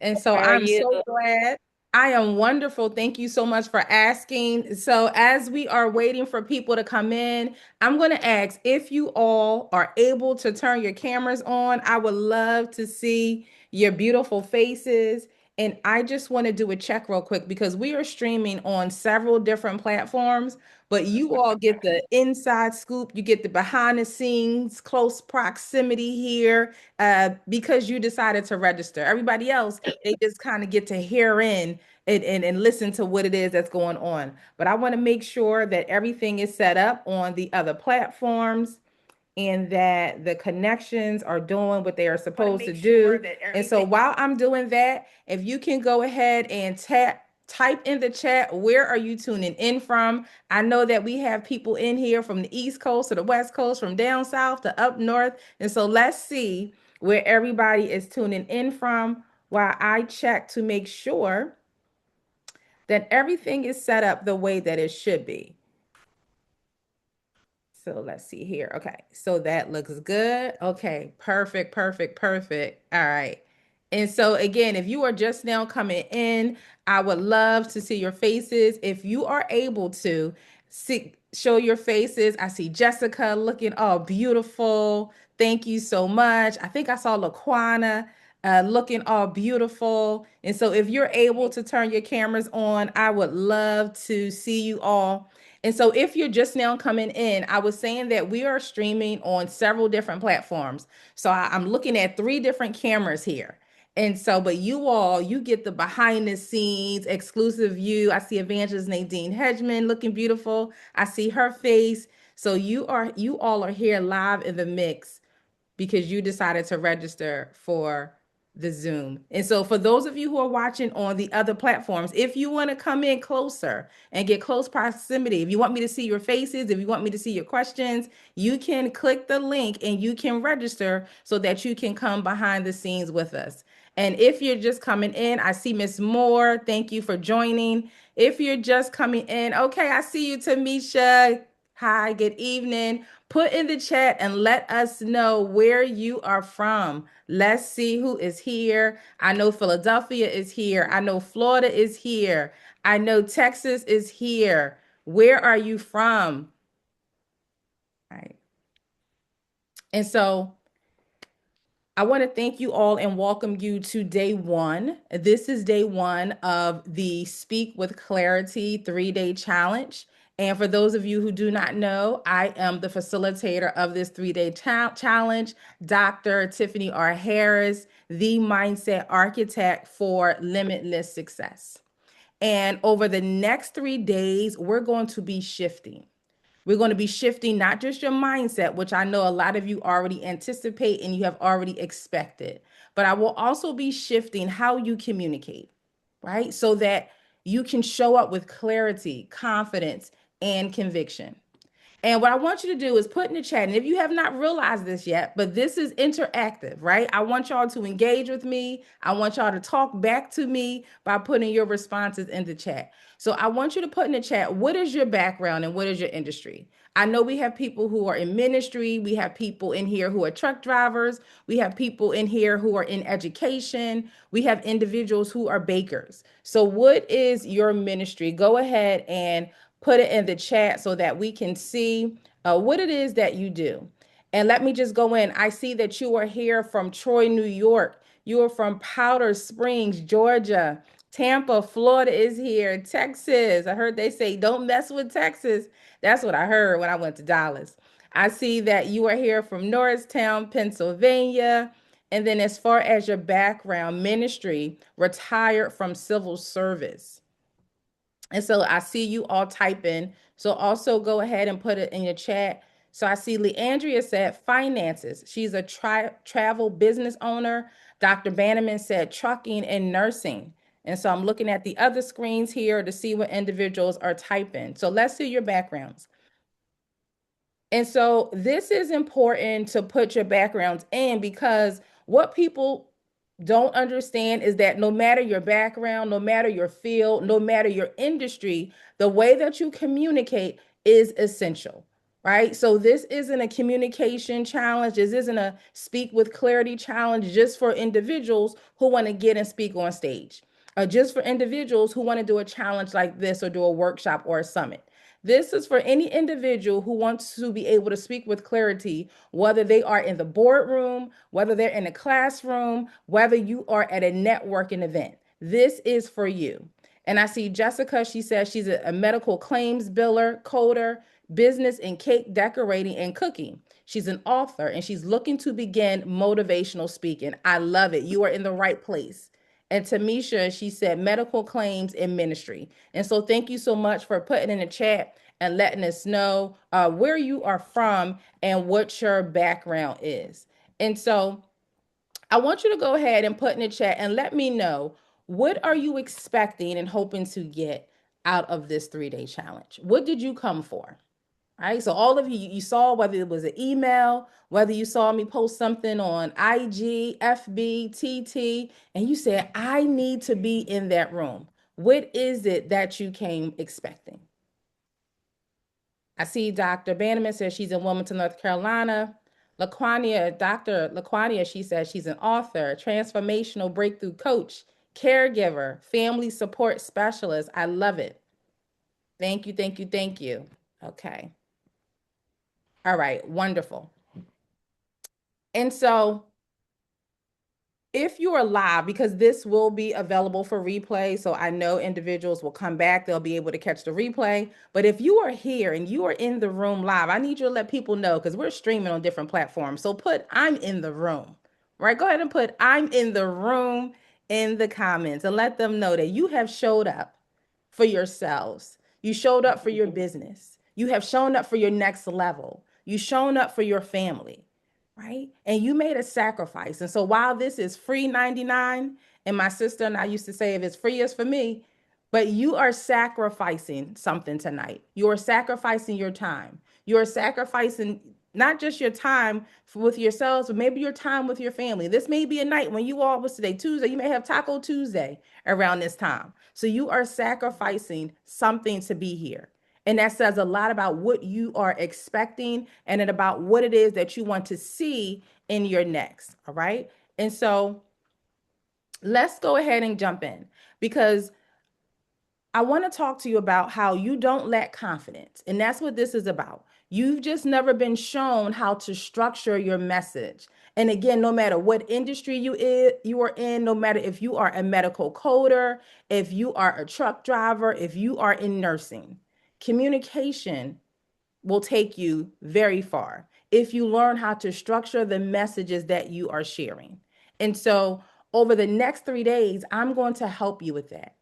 And so How are I'm you? so glad. I am wonderful. Thank you so much for asking. So, as we are waiting for people to come in, I'm going to ask if you all are able to turn your cameras on. I would love to see your beautiful faces. And I just want to do a check real quick because we are streaming on several different platforms, but you all get the inside scoop. You get the behind the scenes, close proximity here because you decided to register. Everybody else, they just kind of get to hear in and listen to what it is that's going on. But I want to make sure that everything is set up on the other platforms and that the connections are doing what they are supposed to do. And so while I'm doing that, if you can go ahead and type in the chat, where are you tuning in from? I know that we have people in here from the East Coast to the West Coast, from down south to up north. And so let's see where everybody is tuning in from while I check to make sure that everything is set up the way that it should be. So let's see here. Okay. So that looks good. Okay. Perfect. Perfect. Perfect. All right. And so again, if you are just now coming in, I would love to see your faces. If you are able to show your faces. I see Jessica looking all beautiful. Thank you so much. I think I saw Laquana looking all beautiful. And so if you're able to turn your cameras on, I would love to see you all. And so, if you're just now coming in, I was saying that we are streaming on several different platforms. So, I'm looking at three different cameras here. And so, but you all, you get the behind the scenes exclusive view. I see Evangelist Nadine Hedgeman looking beautiful. I see her face. So, you all are here live in the mix because you decided to register for the Zoom. And so, for those of you who are watching on the other platforms, if you want to come in closer and get close proximity, if you want me to see your faces, if you want me to see your questions, you can click the link and you can register so that you can come behind the scenes with us. And if you're just coming in, I see Miss Moore. Thank you for joining. If you're just coming in, okay, I see you, Tamisha. Hi, good evening. Put in the chat and let us know where you are from. Let's see who is here. I know Philadelphia is here. I know Florida is here. I know Texas is here. Where are you from? All right. And so I want to thank you all and welcome you to day one. This is day one of the Speak with Clarity 3-day challenge. And for those of you who do not know, I am the facilitator of this 3-day challenge, Dr. Tiffany R. Harris, the mindset architect for limitless success. And over the next 3 days, we're going to be shifting. We're going to be shifting not just your mindset, which I know a lot of you already anticipate and you have already expected, but I will also be shifting how you communicate, right? So that you can show up with clarity, confidence, and conviction. And what I want you to do is put in the chat, and if you have not realized this yet, but this is interactive, right? I want y'all to engage with me. I want y'all to talk back to me by putting your responses in the chat. So I want you to put in the chat, what is your background and what is your industry? I know we have people who are in ministry. We have people in here who are truck drivers. We have people in here who are in education. We have individuals who are bakers. So, what is your ministry? Go ahead and put it in the chat so that we can see what it is that you do. And let me just go in. I see that you are here from Troy, New York. You are from Powder Springs, Georgia. Tampa, Florida is here. Texas. I heard they say don't mess with Texas. That's what I heard when I went to Dallas. I see that you are here from Norristown, Pennsylvania. And then, as far as your background, ministry, retired from civil service. And so I see you all typing. So also go ahead and put it in your chat. So I see Leandria said finances. She's a travel business owner. Dr. Bannerman said trucking and nursing. And so I'm looking at the other screens here to see what individuals are typing. So let's see your backgrounds. And so this is important to put your backgrounds in because what people don't understand is that no matter your background, no matter your field, no matter your industry, the way that you communicate is essential. right? So this isn't a communication challenge. This isn't a speak with clarity challenge just for individuals who want to get and speak on stage, or just for individuals who want to do a challenge like this or do a workshop or a summit. This is for any individual who wants to be able to speak with clarity, whether they are in the boardroom, whether they're in a classroom, whether you are at a networking event. This is for you. And I see Jessica, she says she's a medical claims biller, coder, business and cake decorating and cooking. She's an author and she's looking to begin motivational speaking. I love it. You are in the right place. And Tamisha, she said medical claims and ministry. And so thank you so much for putting in the chat and letting us know where you are from and what your background is. And so I want you to go ahead and put in the chat and let me know, what are you expecting and hoping to get out of this 3-day challenge? What did you come for? Right. So all of you, you saw whether it was an email, whether you saw me post something on IG, FB, TT, and you said, I need to be in that room. What is it that you came expecting? I see Dr. Bannerman says she's in Wilmington, North Carolina. Laquania, Dr. Laquania, she says she's an author, transformational breakthrough coach, caregiver, family support specialist. I love it. Thank you, thank you, thank you. Okay. All right, wonderful. And so if you are live, because this will be available for replay, so I know individuals will come back, they'll be able to catch the replay. But if you are here and you are in the room live, I need you to let people know because we're streaming on different platforms. So put I'm in the room, right? Go ahead and put I'm in the room in the comments and let them know that you have showed up for yourselves. You showed up for your business. You have shown up for your next level. You shown up for your family, right? And you made a sacrifice. And so while this is free 99, and my sister and I used to say, if it's free, it's for me, but you are sacrificing something tonight. You are sacrificing your time. You are sacrificing not just your time with yourselves, but maybe your time with your family. This may be a night when you all was today, Tuesday, you may have Taco Tuesday around this time. So you are sacrificing something to be here. And that says a lot about what you are expecting and about what it is that you want to see in your next. All right. And so let's go ahead and jump in because I want to talk to you about how you don't lack confidence. And that's what this is about. You've just never been shown how to structure your message. And again, no matter what industry you are in, no matter if you are a medical coder, if you are a truck driver, if you are in nursing, communication will take you very far if you learn how to structure the messages that you are sharing. And so over the next 3 days, I'm going to help you with that.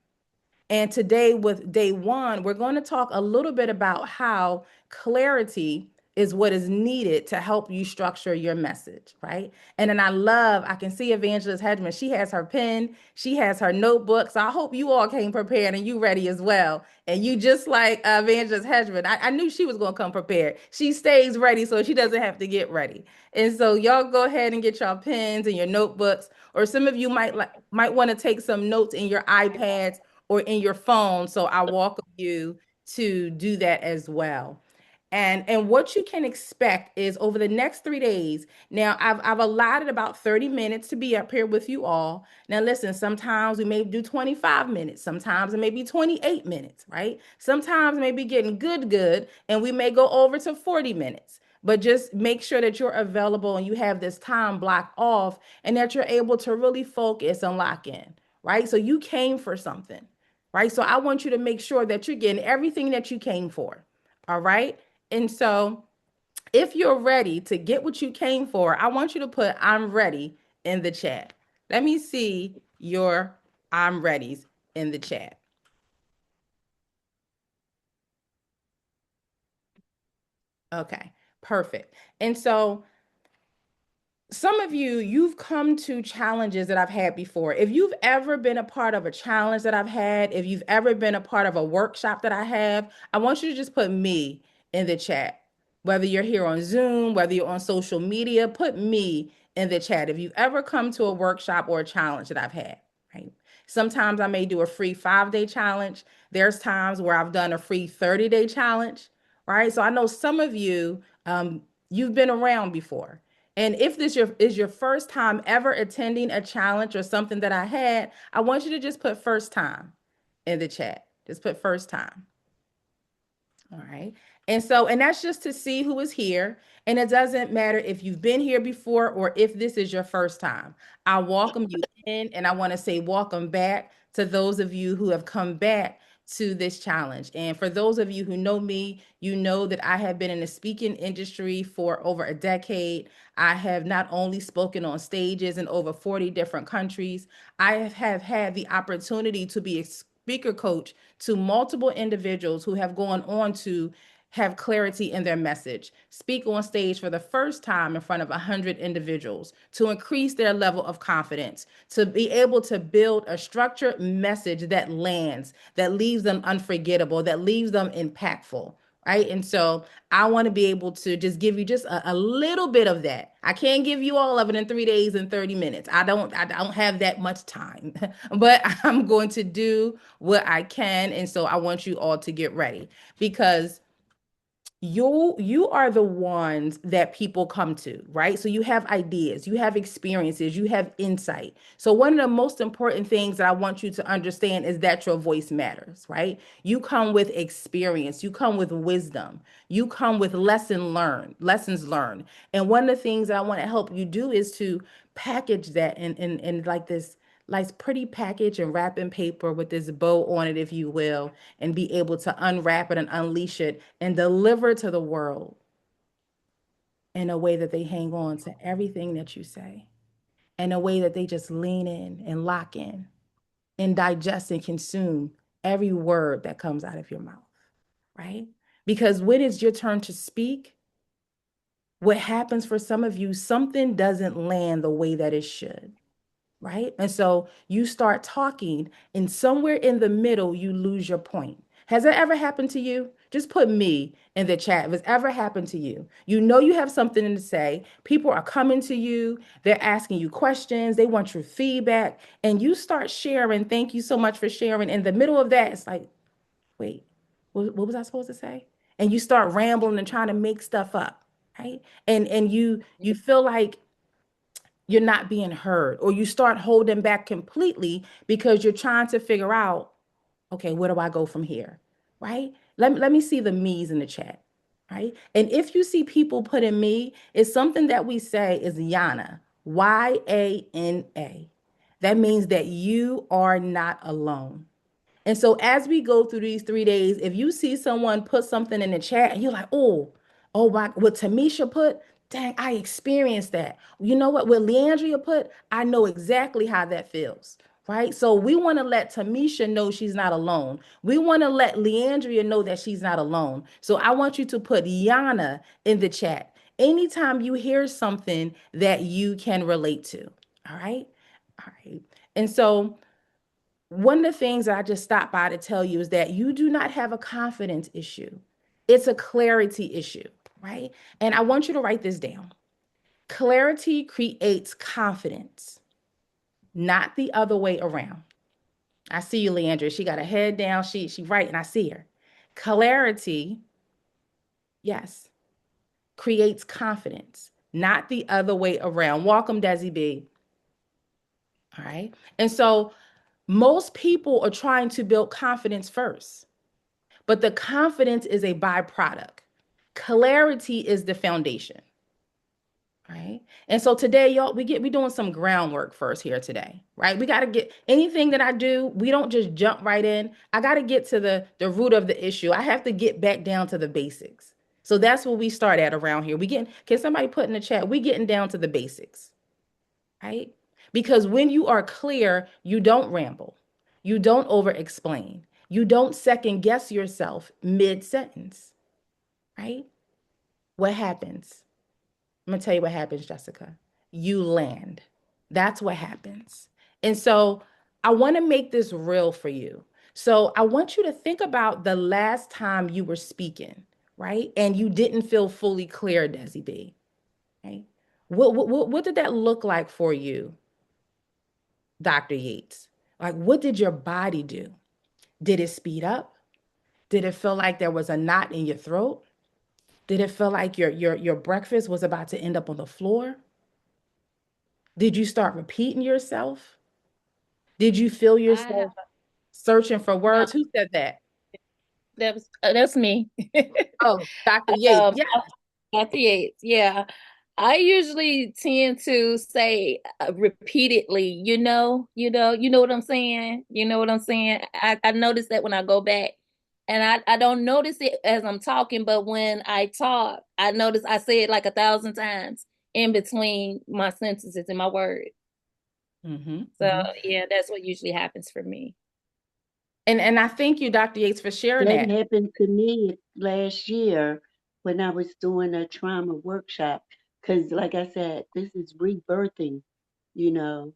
And today, with day one, we're going to talk a little bit about how clarity is what is needed to help you structure your message, right? And then I can see Evangelist Hedgeman. She has her pen, she has her notebook. So I hope you all came prepared and you ready as well. And you just like Evangelist Hedgeman, I knew she was going to come prepared. She stays ready so she doesn't have to get ready. And so y'all go ahead and get your pens and your notebooks, or some of you might want to take some notes in your iPads or in your phone. So I welcome you to do that as well. And what you can expect is over the next 3 days. Now I've allotted about 30 minutes to be up here with you all. Now listen, sometimes we may do 25 minutes, sometimes it may be 28 minutes, right? Sometimes it may be getting good, and we may go over to 40 minutes. But just make sure that you're available and you have this time blocked off and that you're able to really focus and lock in, right? So you came for something, right? So I want you to make sure that you're getting everything that you came for. All right. And so if you're ready to get what you came for, I want you to put I'm ready in the chat. Let me see your I'm ready's in the chat. Okay, perfect. And so some of you, you've come to challenges that I've had before. If you've ever been a part of a challenge that I've had, if you've ever been a part of a workshop that I have, I want you to just put me in the chat. Whether you're here on Zoom, whether you're on social media, put me in the chat. If you've ever come to a workshop or a challenge that I've had, right? Sometimes I may do a free 5-day challenge. There's times where I've done a free 30-day challenge, right? So I know some of you, you've been around before. And if is your first time ever attending a challenge or something that I had, I want you to just put first time in the chat. Just put first time. All right. And that's just to see who is here. And it doesn't matter if you've been here before or if this is your first time. I welcome you in, and I want to say welcome back to those of you who have come back to this challenge. And for those of you who know me, you know that I have been in the speaking industry for over a decade. I have not only spoken on stages in over 40 different countries, I have had the opportunity to be a speaker coach to multiple individuals who have gone on to have clarity in their message, speak on stage for the first time in front of 100 individuals, to increase their level of confidence, to be able to build a structured message that lands, that leaves them unforgettable, that leaves them impactful. Right. And so I want to be able to just give you just a little bit of that. I can't give you all of it in 3 days and 30 minutes. I don't have that much time, but I'm going to do what I can. And so I want you all to get ready because you are the ones that people come to, right? So you have ideas, you have experiences, you have insight. So one of the most important things that I want you to understand is that your voice matters, right? You come with experience, you come with wisdom, you come with lessons learned. And one of the things that I want to help you do is to package that in like this like pretty package and wrapping paper with this bow on it, if you will, and be able to unwrap it and unleash it and deliver to the world in a way that they hang on to everything that you say, in a way that they just lean in and lock in and digest and consume every word that comes out of your mouth, right? Because when it's your turn to speak, what happens for some of you, something doesn't land the way that it should. Right? And so you start talking, and somewhere in the middle, you lose your point. Has that ever happened to you? Just put me in the chat if it's ever happened to you. You know you have something to say. People are coming to you, they're asking you questions, they want your feedback, and you start sharing. Thank you so much for sharing. In the middle of that, it's like, wait, what was I supposed to say? And you start rambling and trying to make stuff up, right? And you feel like you're not being heard, or you start holding back completely because you're trying to figure out, okay, where do I go from here? Right? Let me see the me's in the chat. Right? And if you see people putting me, it's something that we say is Yana, YANA. That means that you are not alone. And so as we go through these 3 days, if you see someone put something in the chat and you're like, oh, what Tamisha put, dang, I experienced that. You know what Leandria put, I know exactly how that feels. Right. So we want to let Tamisha know she's not alone. We want to let Leandria know that she's not alone. So I want you to put Yana in the chat anytime you hear something that you can relate to. All right. All right. And so one of the things that I just stopped by to tell you is that you do not have a confidence issue. It's a clarity issue, right? And I want you to write this down. Clarity creates confidence, not the other way around. I see you, Leandra. She got her head down. She right, and I see her. Clarity, yes, creates confidence, not the other way around. Welcome, Desi B. All right. And so most people are trying to build confidence first. But the confidence is a byproduct. Clarity is the foundation, right? And so today, y'all, we doing some groundwork first here today, right? We got to get anything that I do, we don't just jump right in. I got to get to the root of the issue. I have to get back down to the basics. So that's where we start at around here. Can somebody put in the chat? We getting down to the basics, right? Because when you are clear, you don't ramble. You don't over explain. You don't second guess yourself mid sentence, right? What happens? I'm going to tell you what happens, Jessica. You land. That's what happens. And so I want to make this real for you. So I want you to think about the last time you were speaking, right? And you didn't feel fully clear, Desi B. Right? What did that look like for you, Dr. Yates? Like, what did your body do? Did it speed up? Did it feel like there was a knot in your throat? Did it feel like your breakfast was about to end up on the floor? Did you start repeating yourself? Did you feel I have yourself searching for no, words? Who said that? that's me. Oh, Dr. Yates. Um, Yeah. At the age, yeah. I usually tend to say repeatedly, you know what I'm saying? You know what I'm saying? I notice that when I go back and I don't notice it as I'm talking, but when I talk, I notice I say it like 1,000 times in between my sentences and my words. Mm-hmm, So mm-hmm. yeah, that's what usually happens for me. And I thank you, Dr. Yates, for sharing That that. happened to me last year when I was doing a trauma workshop. Because, like I said, this is rebirthing, you know,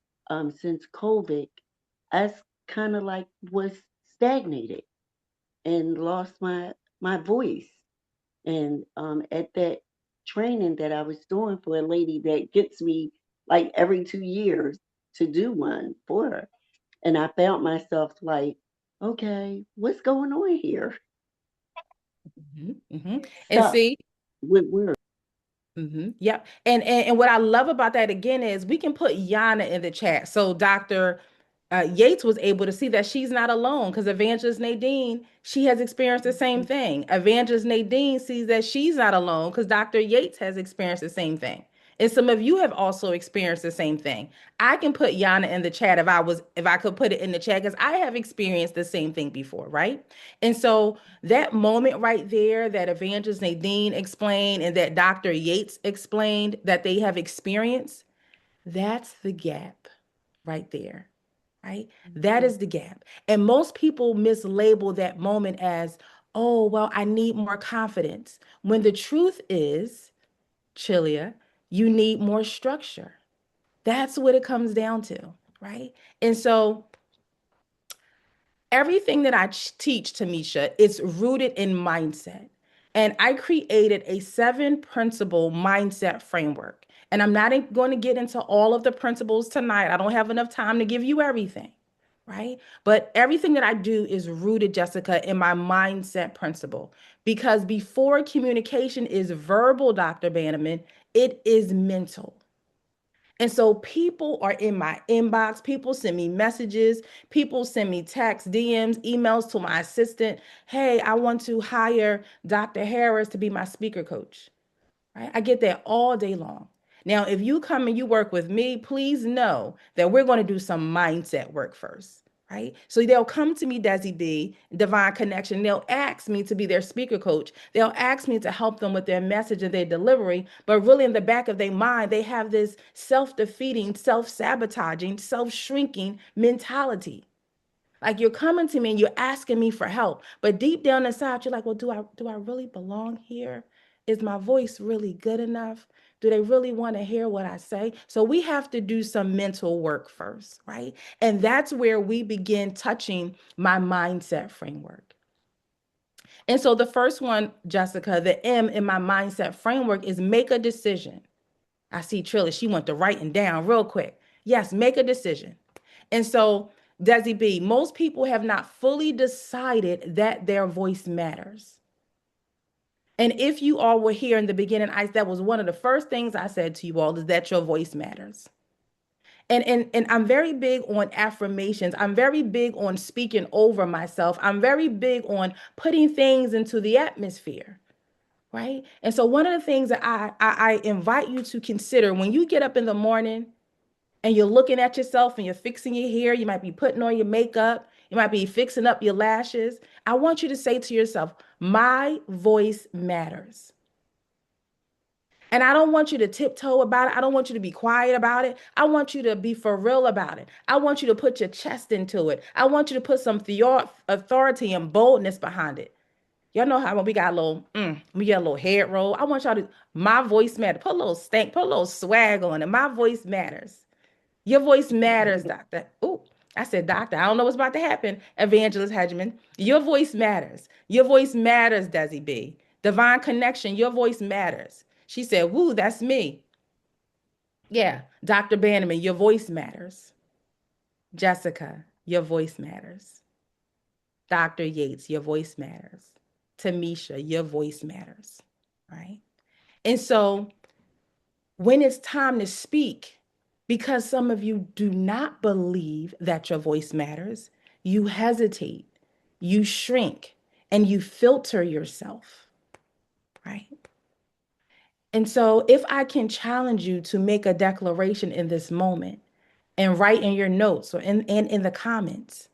since COVID. I kind of like was stagnated and lost my voice. And at that training that I was doing for a lady that gets me like every 2 years to do one for her, and I found myself like, okay, what's going on here? Hmm, hmm. And Stuck see, with words. yep. And what I love about that again is we can put Yana in the chat. So Dr. Yates was able to see that she's not alone because Evangelist Nadine, she has experienced the same thing. Evangelist Nadine sees that she's not alone because Dr. Yates has experienced the same thing. And some of you have also experienced the same thing. I can put Yana in the chat if I could put it in the chat because I have experienced the same thing before, right? And so that moment right there that Evangelist Nadine explained and that Dr. Yates explained that they have experienced, that's the gap right there, right? That Mhm. is the gap. And most people mislabel that moment as, oh, well, I need more confidence. When the truth is, Chilia, you need more structure. That's what it comes down to, right? And so everything that I teach, Tamisha, is rooted in mindset. And I created a 7 principle mindset framework. And I'm not going to get into all of the principles tonight. I don't have enough time to give you everything, right? But everything that I do is rooted, Jessica, in my mindset principle. Because before communication is verbal, Dr. Bannerman, it is mental. And so people are in my inbox. People send me messages. People send me texts, DMs, emails to my assistant. Hey, I want to hire Dr. Harris to be my speaker coach. Right? I get that all day long. Now, if you come and you work with me, please know that we're going to do some mindset work first, right? So they'll come to me, Desi B, Divine Connection. They'll ask me to be their speaker coach. They'll ask me to help them with their message and their delivery. But really, in the back of their mind, they have this self defeating, self sabotaging, self shrinking mentality. Like you're coming to me and you're asking me for help, but deep down inside, you're like, well, do I really belong here? Is my voice really good enough? Do they really want to hear what I say? So we have to do some mental work first, right? And that's where we begin touching my mindset framework. And so the first one, Jessica, the M in my mindset framework is make a decision. I see Trilly, she went to writing down real quick. Yes, make a decision. And so, Desi B, most people have not fully decided that their voice matters. And if you all were here in the beginning, that was one of the first things I said to you all is that your voice matters. And I'm very big on affirmations. I'm very big on speaking over myself. I'm very big on putting things into the atmosphere, right? And so one of the things that I invite you to consider when you get up in the morning and you're looking at yourself and you're fixing your hair, you might be putting on your makeup, you might be fixing up your lashes. I want you to say to yourself, my voice matters. And I don't want you to tiptoe about it. I don't want you to be quiet about it. I want you to be for real about it. I want you to put your chest into it. I want you to put some authority and boldness behind it. Y'all know how when we got a little, we got a little head roll. I want y'all to, my voice matters. Put a little stank, put a little swag on it. My voice matters. Your voice matters, doctor. Oh, I said, doctor, I don't know what's about to happen. Evangelist Hedgeman, your voice matters. Your voice matters, Desi B. Divine connection, your voice matters. She said, woo, that's me. Yeah, Dr. Bannerman, your voice matters. Jessica, your voice matters. Dr. Yates, your voice matters. Tamisha, your voice matters. right? And so when it's time to speak, because some of you do not believe that your voice matters, you hesitate, you shrink, and you filter yourself, right? And so, if I can challenge you to make a declaration in this moment and write in your notes or in the comments,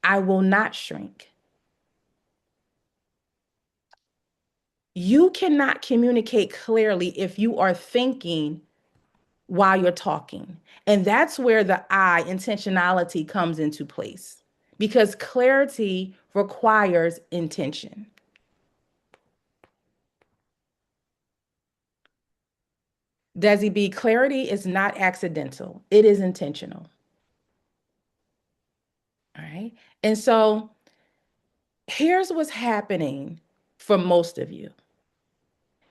I will not shrink. You cannot communicate clearly if you are thinking while you're talking. And that's where the I, intentionality, comes into place because clarity requires intention. Desi B, clarity is not accidental, it is intentional. All right. And so here's what's happening for most of you.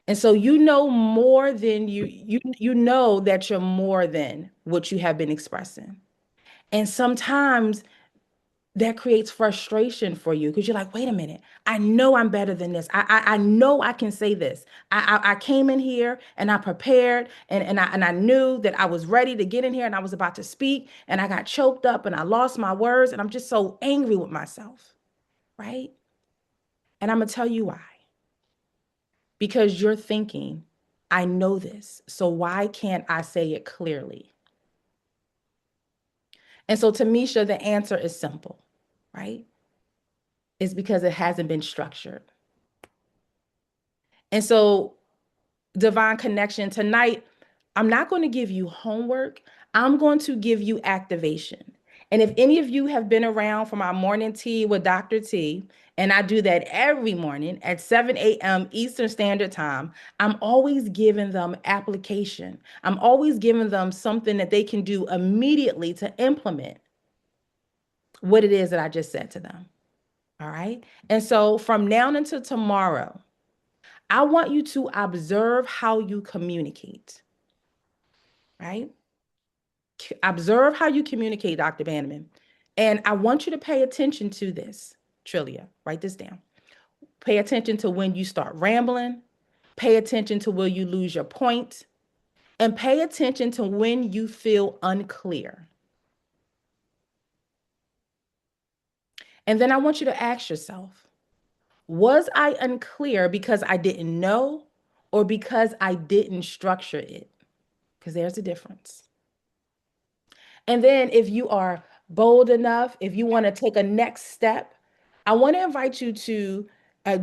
And so you know more than you know that you're more than what you have been expressing. And sometimes that creates frustration for you because you're like, wait a minute, I know I'm better than this. I know I can say this. I came in here and I prepared and I knew that I was ready to get in here and I was about to speak and I got choked up and I lost my words and I'm just so angry with myself, right? And I'm gonna tell you why. Because you're thinking, I know this, so why can't I say it clearly? And so, Tamisha, the answer is simple, right? It's because it hasn't been structured. And so, divine connection, tonight, I'm not going to give you homework. I'm going to give you activation. And if any of you have been around for my morning tea with Dr. T, and I do that every morning at 7 a.m. Eastern Standard Time, I'm always giving them application. I'm always giving them something that they can do immediately to implement what it is that I just said to them. All right. And so from now until tomorrow, I want you to observe how you communicate, right? Observe how you communicate, Dr. Bannerman. And I want you to pay attention to this, Trillia. Write this down. Pay attention to when you start rambling. Pay attention to where you lose your point. And pay attention to when you feel unclear. And then I want you to ask yourself, was I unclear because I didn't know or because I didn't structure it? Because there's a difference. And then if you are bold enough, if you want to take a next step, I want to invite you to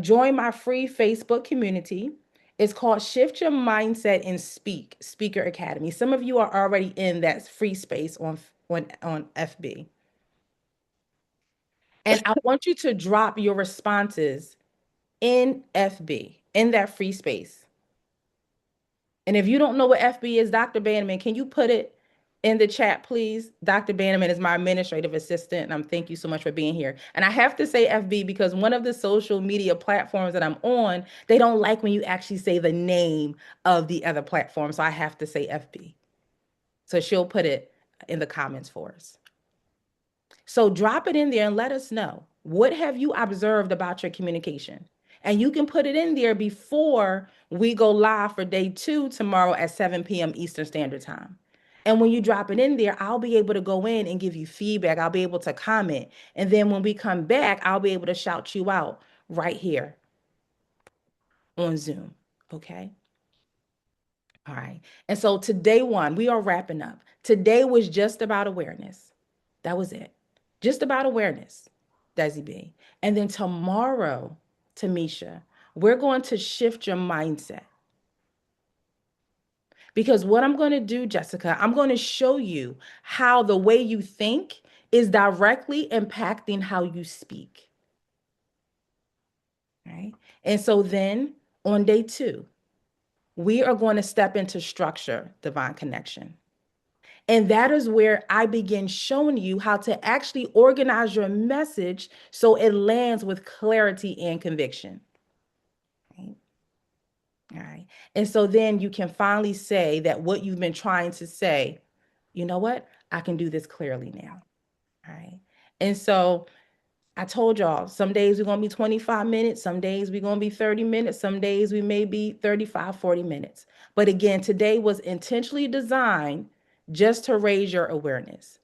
join my free Facebook community. It's called Shift Your Mindset and Speak, Speaker Academy. Some of you are already in that free space on FB. And I want you to drop your responses in FB, in that free space. And if you don't know what FB is, Dr. Bannerman, can you put it in the chat, please? Dr. Bannerman is my administrative assistant, and I'm thank you so much for being here. And I have to say FB because one of the social media platforms that I'm on, they don't like when you actually say the name of the other platform. So I have to say FB. So she'll put it in the comments for us. So drop it in there and let us know. What have you observed about your communication? And you can put it in there before we go live for day 2 tomorrow at 7 p.m. Eastern Standard Time. And when you drop it in there, I'll be able to go in and give you feedback. I'll be able to comment. And then when we come back, I'll be able to shout you out right here on Zoom. Okay. All right. And so today one, we are wrapping up. Today was just about awareness. That was it. Just about awareness, Desi B. And then tomorrow, Tamisha, we're going to shift your mindset. Because what I'm going to do, Jessica, I'm going to show you how the way you think is directly impacting how you speak. Right. And so then on day 2, we are going to step into structure, divine connection. And that is where I begin showing you how to actually organize your message so it lands with clarity and conviction. Right? All right. And so then you can finally say that what you've been trying to say, you know what? I can do this clearly now. All right. And so I told y'all, some days we're going to be 25 minutes, some days we're going to be 30 minutes, some days we may be 35, 40 minutes. But again, today was intentionally designed just to raise your awareness.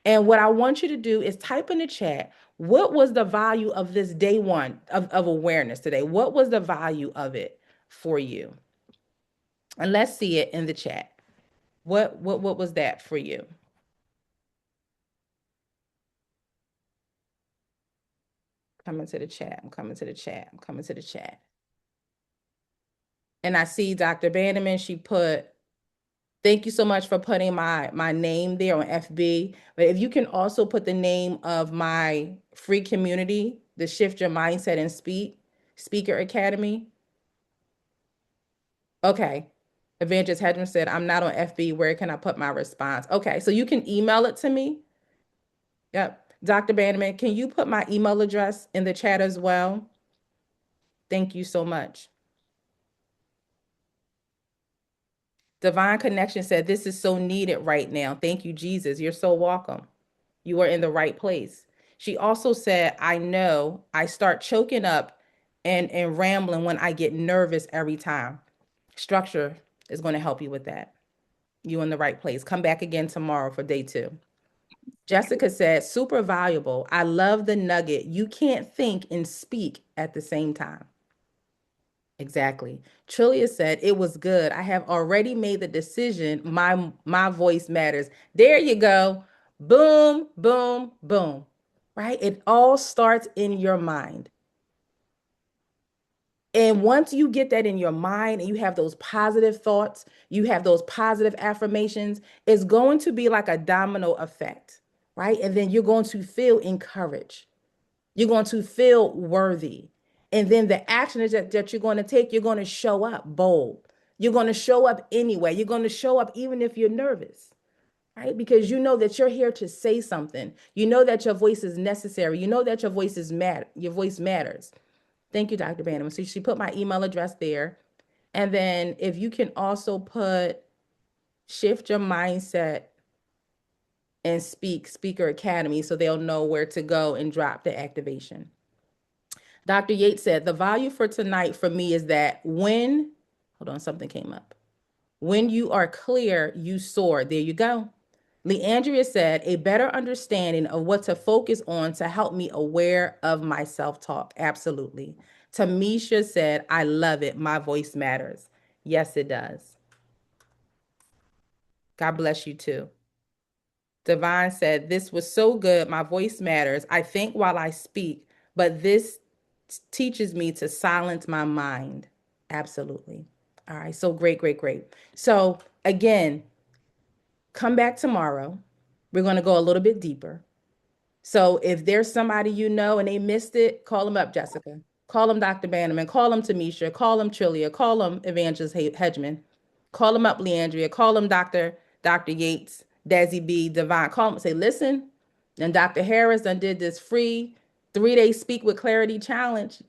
And what I want you to do is type in the chat, what was the value of this day one of awareness today? What was the value of it for you? And let's see it in the chat. What was that for you? Coming to the chat. I'm coming to the chat. I'm coming to the chat. And I see Dr. Bannerman, she put, thank you so much for putting my name there on FB. But if you can also put the name of my free community, the Shift Your Mindset and Speaker Academy. Okay. Evangelist Hedgeman said, I'm not on FB. Where can I put my response? Okay, so you can email it to me. Yep. Dr. Bannerman, can you put my email address in the chat as well? Thank you so much. Divine Connection said, this is so needed right now. Thank you, Jesus. You're so welcome. You are in the right place. She also said, I know I start choking up and rambling when I get nervous every time. Structure is going to help you with that. You in the right place. Come back again tomorrow for day 2. Jessica said, super valuable. I love the nugget. You can't think and speak at the same time. Exactly. Trillia said, it was good. I have already made the decision. My voice matters. There you go. Boom, boom, boom. Right? It all starts in your mind. And once you get that in your mind and you have those positive thoughts, you have those positive affirmations, it's going to be like a domino effect, right? And then you're going to feel encouraged. You're going to feel worthy. And then the action that you're going to take, you're going to show up bold. You're going to show up anyway. You're going to show up even if you're nervous, right? Because you know that you're here to say something. You know that your voice is necessary. You know that your voice is your voice matters. Thank you, Dr. Bannerman. So she put my email address there. And then if you can also put Shift Your Mindset and Speaker Academy so they'll know where to go and drop the activation. Dr. Yates said, the value for tonight for me is that hold on, something came up. When you are clear, you soar. There you go. Leandria said, a better understanding of what to focus on to help me aware of my self-talk. Absolutely. Tamisha said, I love it. My voice matters. Yes, it does. God bless you too. Divine said, this was so good. My voice matters. I think while I speak, but this teaches me to silence my mind. Absolutely. All right. So great, great, great. So again, come back tomorrow. We're going to go a little bit deeper. So if there's somebody you know and they missed it, call them up, Jessica. Call them Dr. Bannerman. Call them Tamisha. Call them Trillia. Call them Evangelist Hedgeman. Call them up, Leandria. Call them Dr. Yates, Desi B, Divine. Call them and say, listen, and Dr. Harris done did this free 3-day Speak with Clarity challenge.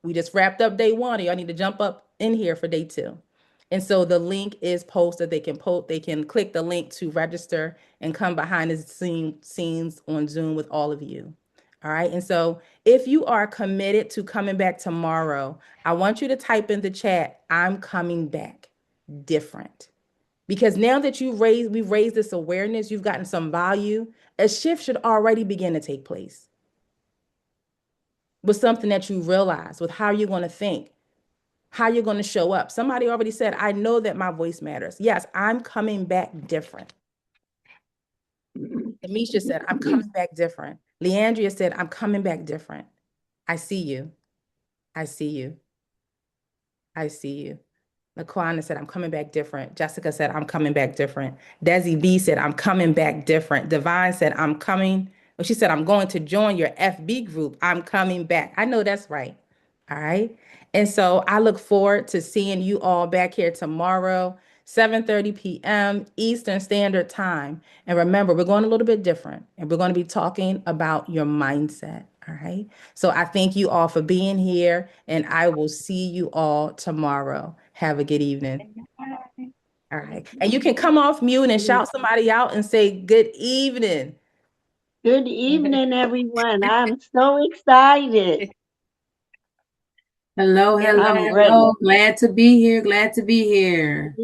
We just wrapped up day 1. Y'all need to jump up in here for day 2. And so the link is posted. They can click the link to register and come behind the scenes on Zoom with all of you. All right. And so if you are committed to coming back tomorrow, I want you to type in the chat, I'm coming back different. Because now that we've raised this awareness, you've gotten some value, a shift should already begin to take place with something that you realize, with how you're going to think, how you're going to show up. Somebody already said, I know that my voice matters. Yes, I'm coming back different. Amisha said, I'm coming back different. Leandria said, I'm coming back different. I see you. I see you. I see you. Laquana said, I'm coming back different. Jessica said, I'm coming back different. Desi B said, I'm coming back different. Divine said, well, she said, I'm going to join your FB group. I'm coming back. I know that's right. All right. And so I look forward to seeing you all back here tomorrow, 7:30 p.m. Eastern Standard Time. And remember, we're going a little bit different and we're going to be talking about your mindset. All right. So I thank you all for being here and I will see you all tomorrow. Have a good evening. All right. And you can come off mute and shout somebody out and say good evening. Good evening, everyone. I'm so excited. Hello, hello, I'm Hello. ready. hello. Glad to be here. Glad to be here.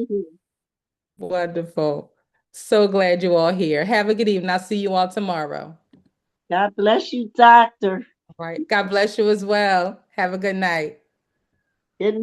Wonderful. So glad you all here. Have a good evening. I'll see you all tomorrow. God bless you, Doctor. All right. God bless you as well. Have a good night. Good